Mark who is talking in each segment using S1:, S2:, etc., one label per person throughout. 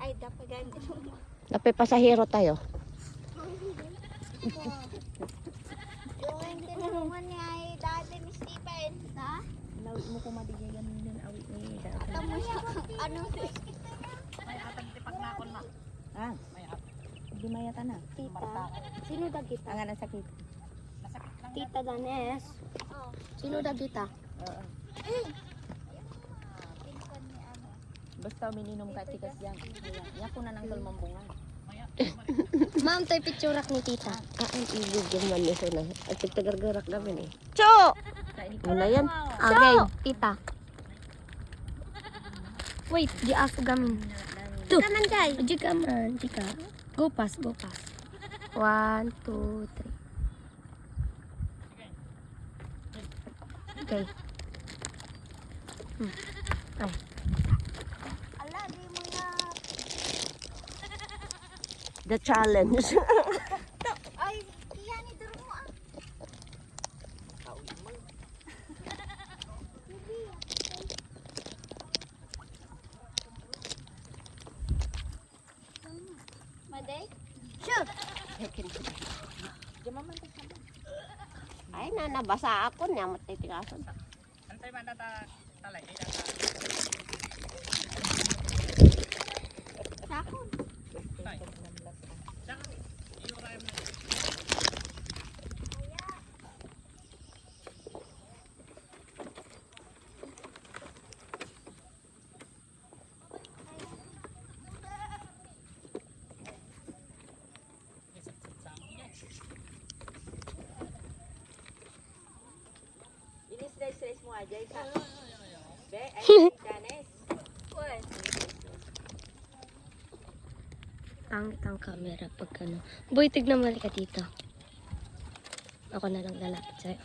S1: Ay, dapat ganito.
S2: Dapat pasahero tayo.
S1: Yung tinulungan niya ay dati ni Stephen. Ha?
S3: Lawit mo kung madigay ganun din awit ni dati.
S1: Tamo siya. Ano?
S3: May atang tipak na ako na. Ah, may at. Di mayata na.
S1: Tita. Sino dag kita?
S3: Ang nga sakit. Nasakit lang.
S1: Tita Danes. Oh. Sino dag kita?
S3: Oo. Basta mininom ka tikas yan. Yan ko na nang tulmambungan.
S1: Ma'am, tayo picturak ni tita.
S2: Ang ibig yung mali ko na. At tagargarak namin eh. Cho! Wala yan.
S1: Okay, tita. Wait, di ako gamin. Tuh. Kaman kay. Di kaman, tika. Go pass, go pass. 1, 2, 3. Okay. Ay. Ala, di mo na.
S2: The challenge.
S1: Ay, iya ni duro mo ah. Maday? Sure.
S2: Ay, nanabasa ako niya. Matitikasan.
S3: Antay ba nata talay?
S1: Sako.
S3: Inis-stress mo aja ka. Be, ay Danes.
S1: What? Pangit ang camera pag ano. Boy, tignan mo ka dito. Ako na lang lalapit sa'yo.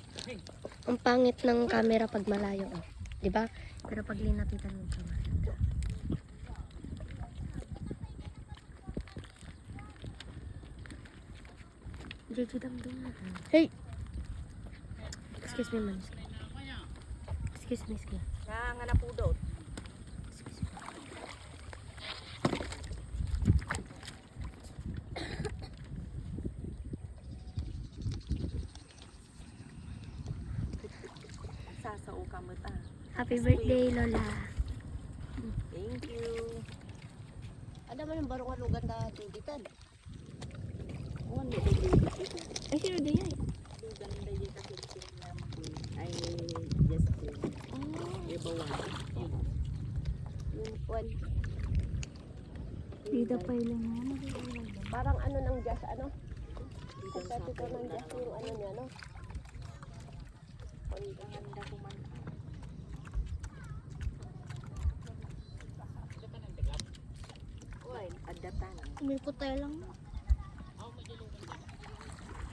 S1: Ang pangit ng camera pag malayo. Oh. Diba? Pero pag linapitan mo siya. Jeju damdam na. Hey! Excuse me, man. Excuse me, excuse me.
S3: Nga na pudot. Sasao ka mo ta.
S1: Happy birthday, Lola.
S3: Thank you.
S2: Ano man yung barong alugan na duditan?
S1: Ay, sino din yan?
S3: Ganda yung kasi ay Justin. Ibawan.
S2: Yung kwan.
S1: Dito pa ilang yan.
S2: Parang ano ng jazz, ano? Pagkati ko ng jazz yung ano niya, no?
S3: Ganda ko man. Uy, adatan.
S1: May putay lang.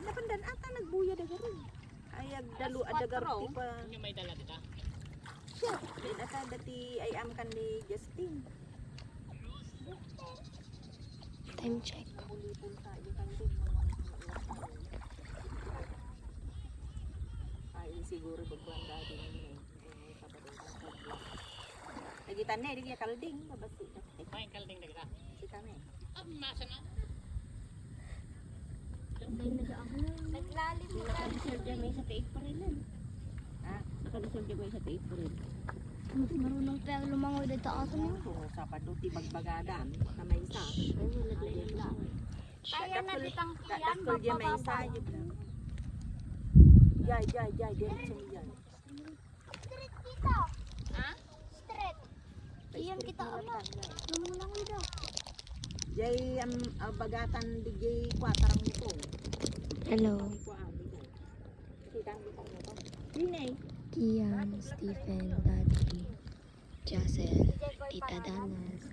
S3: Napandan ata nagbuya dagarin. Ay agdalu adagar ti pa. May dala dita. Siya, din ata dati ay amkan ni Justin.
S1: Time check.
S3: Ulipon sa iyo kan din. Ay siguro pagkuan din ni. Ay kita ne di kalding babasi. May kalding dagita. Si kami. Masa na.
S1: Naglalim mo.
S2: Naka-reserve dyan may sa tape pa rin yan.
S3: Ah,
S2: Naka-reserve dyan may sa tape pa rin.
S1: Marunong tayo lumangoy dito ato niyo.
S3: kung sa paduti bagbagadan na may isa.
S2: Ay, wala din lang.
S1: Kaya na ditang kiyan.
S3: Kakul dia may isa. Jay, diretso mo yan.
S1: Street dito. Ha? Street. Iyan kita ama. Lumangoy daw.
S3: Jay, bagatan di Jay kwatarang nito.
S1: Hello.
S3: Kita mo ito. Dinay.
S1: Kian, Stephen, Daddy, Jacel, Tita Danas.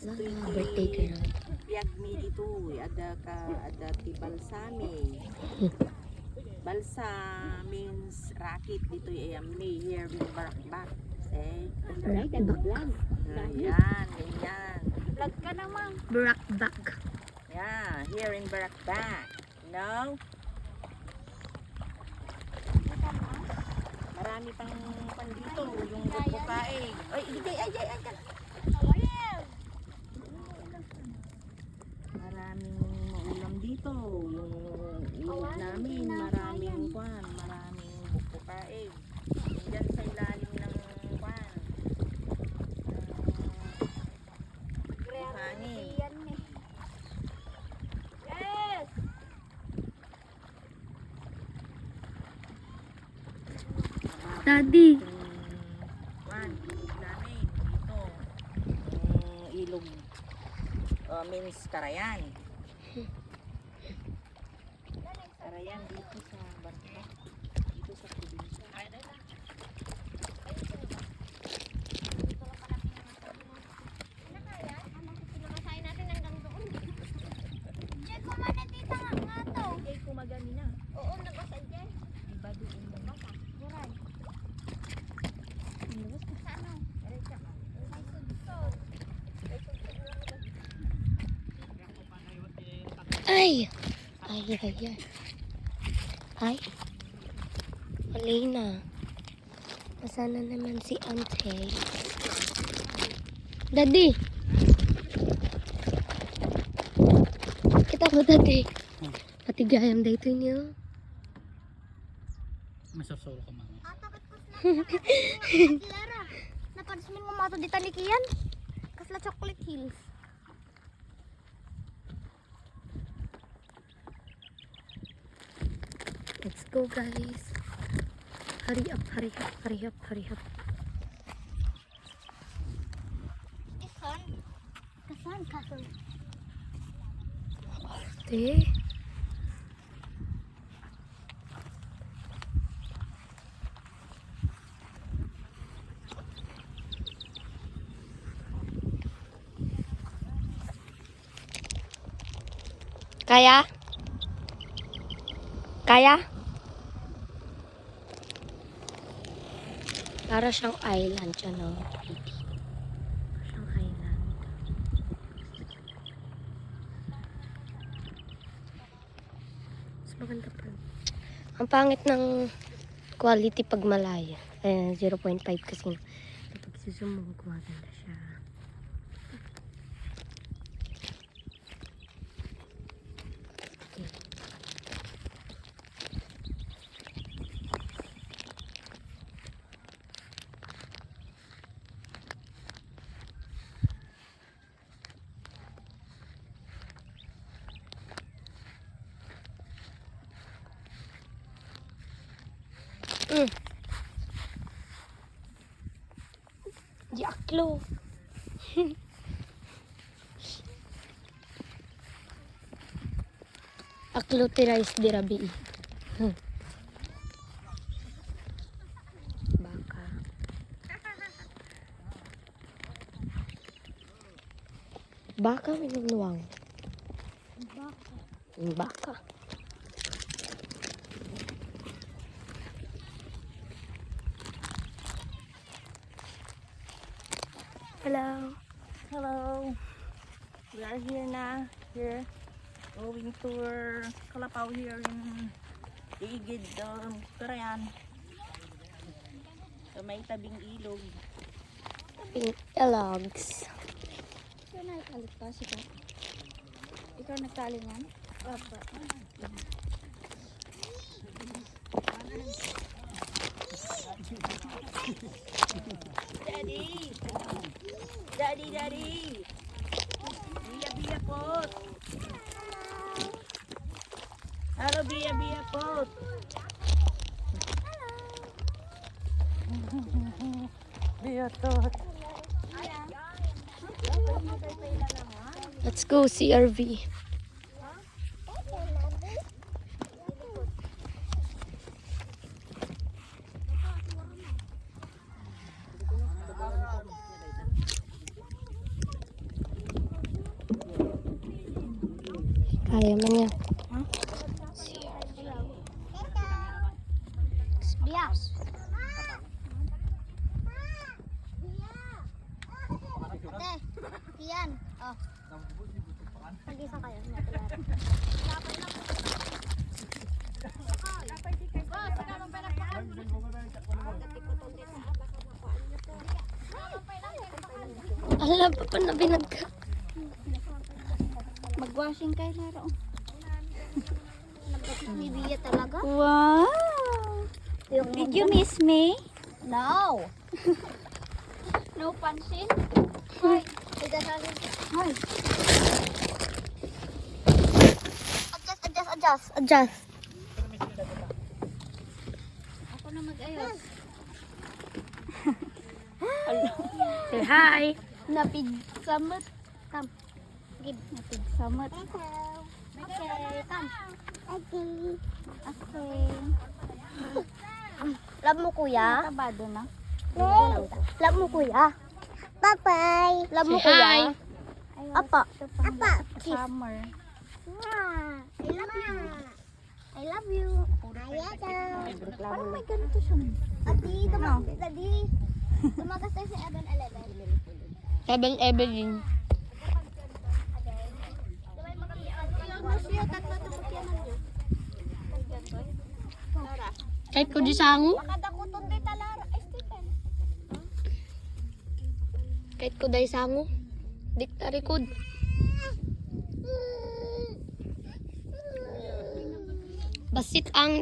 S1: Lala, birthday girl.
S3: Piyag mi ito, ada ti balsami. Balsa means racket dito ay may here with barak. Eh,
S1: Right, vlog.
S3: Ayan, ganyan.
S1: Vlog ka naman. Barak.
S3: Yeah, here in Barakbak. No? Marami pang pandito, yung bukain. Ay, ay. dito, yung ilog namin, maraming kwan, maraming bukukaig. Diyan sa ilalim ng kwan. Hangin.
S2: Yes!
S1: Daddy.
S3: Kwan, ilog namin dito. Ilog means Karayan. Karayan dito sa Barca. Dito sa probinsya. Hindi kumagani na.
S2: Oo, nabasa dyan.
S3: Iba doon.
S2: Nabasa. Buray. Sa ano? Diretso. May sudsod.
S1: Ay! Ay, ay, ay. Ay. Mali na. Nasaan na naman si Ante? Daddy! Kita ko, Daddy. Patigayam dito niyo.
S4: Masasolo ka mama.
S2: Atakot ko sila. Lara. Napadismin mo mato di talikiyan. Kasla Chocolate Hills.
S1: Let's go, guys. Hurry up, hurry up, hurry up, hurry up.
S2: Kasan? Kasan? Kasan?
S1: Ate. Kaya? Kaya? Para siyang island siya, no? Para siyang island. Mas maganda pa. Ang pangit ng quality pag malayo. 0.5 kasi kapag susum mo, gumaganda siya. Okay. Di aklo. Aklo tirais di rabi. Baka. Baka minuluwang. Baka. Hello.
S3: Hello. We are here na. Here. Going tour Kalapaw here in Igid, Karayan. Sa may tabing ilog.
S1: Pink elogs.
S2: Ikaw na ikaligtas ito. Ikaw nagtali niyan? Papa.
S3: Daddy! Daddy, daddy! Bia, bia pot! Hello, bia, bia pot! Bia tot!
S1: Let's go CRV. Kaya man yan.
S2: Bias. Yan. Oh. Mag-isa kayo.
S1: Alam pa pa na binagka.
S2: Mag-washing kayo laro. Bibiya talaga?
S4: Wow! Did you miss me?
S2: No. No pansin? Hoy, tigasahin.
S4: Hoy.
S1: Adjust.
S2: Ako na mag-ayos.
S1: Say hi.
S2: Napig samot. Come. Give.
S4: Napig samot.
S2: Okay, come.
S4: Okay.
S2: Love mo kuya?
S4: Tabado na.
S2: Love mo kuya? Bye-bye. Love mo
S1: Say hi.
S2: kuya? Apa.
S4: Apa. Summer.
S2: I love you. I love you.
S4: Parang may ganito siya.
S2: Ati, tumagas tayo sa 7-Eleven.
S1: 7-Eleven. Kahit ko di sango.
S2: Makadakuton di talara. Ay, Stephen.
S1: Kahit ko day sango. Dikta record. Basit ang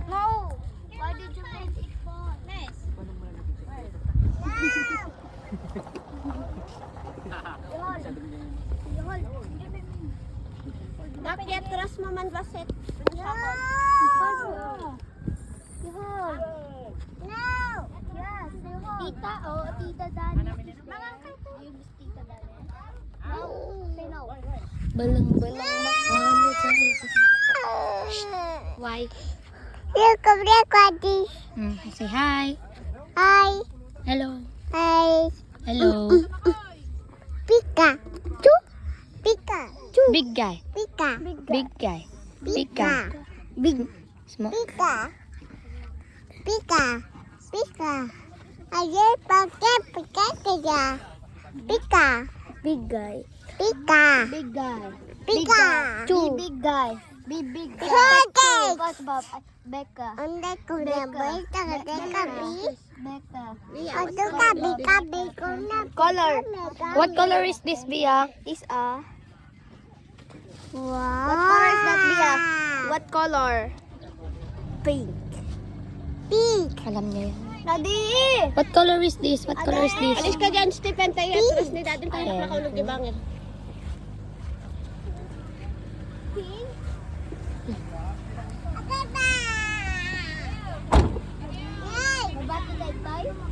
S2: No. Why did you let it fall? Nice.
S4: Bakit atras mo man basit?
S2: Yuhol. Yuhol. No. Yes, yuhol. Tita, oh, tita Dani. Mga kayo. Yung tita Dani. No. Say no.
S1: balang-balang makamot sa Why?
S2: Welcome recording.
S1: Say hi.
S2: Hi.
S1: Hello.
S2: Hi.
S1: Hello.
S2: Pika. Chu. Pika. Chu.
S1: Big guy.
S2: Pika.
S1: Big guy. Big guy.
S2: Big.
S1: Small.
S2: Pika. Pika. Pika. Ayer pakai pika kaya. Pika.
S1: Big guy.
S2: Pika.
S1: Big guy.
S2: Pika.
S1: Chu.
S2: Big guy. Big guy.
S4: Okay.
S2: What about Becca?
S4: Anda ko na ba ito ka kapi?
S2: Becca.
S4: Ato kabi ko na.
S1: Color. What color is this, Bia?
S2: Is a.
S4: Wow.
S2: What color is that, Bia? What color?
S4: Pink. Pink.
S1: Alam niya yan.
S2: Daddy!
S1: What color is this? What color is this?
S2: Alis ka dyan, Stephen. Tayo atras ni Daddy. Tayo
S1: Ayan.
S2: nakulog di bangin. Bye-bye. Bye-bye.